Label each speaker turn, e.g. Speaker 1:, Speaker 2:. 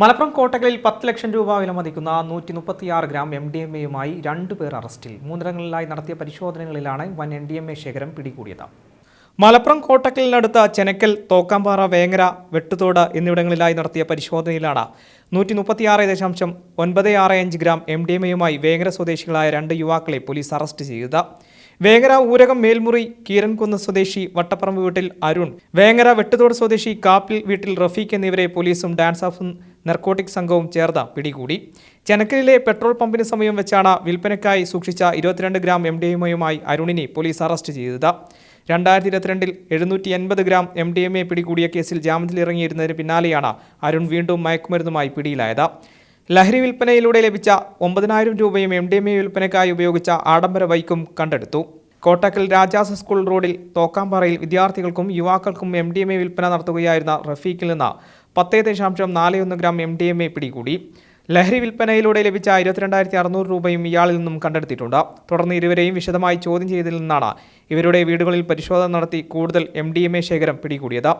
Speaker 1: മലപ്പുറം കോട്ടക്കലിൽ 10 ലക്ഷം രൂപ വിലമതിക്കുന്ന 136 ഗ്രാം MDMA-യുമായി 2 പേർ അറസ്റ്റിൽ. 3 നടത്തിയ പരിശോധനകളിലാണ് വൻ MDMA ശേഖരം പിടികൂടിയത്. മലപ്പുറം കോട്ടക്കലിനടുത്ത ചെനക്കൽ, തോക്കാമ്പാറ, വേങ്ങര, വെട്ടുതോട് എന്നിവിടങ്ങളിലായി നടത്തിയ പരിശോധനയിലാണ് 136.965 ഗ്രാം MDMA-യുമായി വേങ്ങര സ്വദേശികളായ 2 യുവാക്കളെ പോലീസ് അറസ്റ്റ് ചെയ്തത്. വേങ്ങര ഊരകം മേൽമുറി കീരൻകുന്ന് സ്വദേശി വട്ടപ്പറമ്പ് വീട്ടിൽ അരുൺ, വേങ്ങര വെട്ടുതോട് സ്വദേശി കാപ്പിൽ വീട്ടിൽ റഫീഖ് എന്നിവരെ പോലീസും ഡാൻസ് ഓഫ് നർക്കോട്ടിക് സംഘവും ചേർന്ന് പിടികൂടി. ചെനക്കലിലെ പെട്രോൾ പമ്പിന് സമീപം വെച്ചാണ് വിൽപ്പനയ്ക്കായി സൂക്ഷിച്ച 22 ഗ്രാം MDMA-യുമായി അരുണിനെ പോലീസ് അറസ്റ്റ് ചെയ്തത്. 2022 780 ഗ്രാം MDMA പിടികൂടിയ കേസിൽ ജാമ്യത്തിലിറങ്ങിയിരുന്നതിന് പിന്നാലെയാണ് അരുൺ വീണ്ടും മയക്കുമരുന്നുമായി പിടിയിലായത്. ലഹരി വിൽപ്പനയിലൂടെ ലഭിച്ച 9,000 രൂപയും MDMA വിൽപ്പനയ്ക്കായി ഉപയോഗിച്ച ആഡംബര ബൈക്കും കണ്ടെടുത്തു. കോട്ടക്കൽ രാജാസ് സ്കൂൾ റോഡിൽ തോക്കാമ്പാറയിൽ വിദ്യാർത്ഥികൾക്കും യുവാക്കൾക്കും MDMA വിൽപ്പന നടത്തുകയായിരുന്ന റഫീഖിൽ നിന്ന് 10.41 ഗ്രാം MDMA പിടികൂടി. ലഹരി വിൽപ്പനയിലൂടെ ലഭിച്ച 22,600 രൂപയും ഇയാളിൽ നിന്നും കണ്ടെടുത്തിട്ടുണ്ട്. തുടർന്ന് ഇരുവരെയും വിശദമായി ചോദ്യം ചെയ്തതിൽ നിന്നാണ് ഇവരുടെ വീടുകളിൽ പരിശോധന നടത്തി കൂടുതൽ MDMA ശേഖരം പിടികൂടിയത്.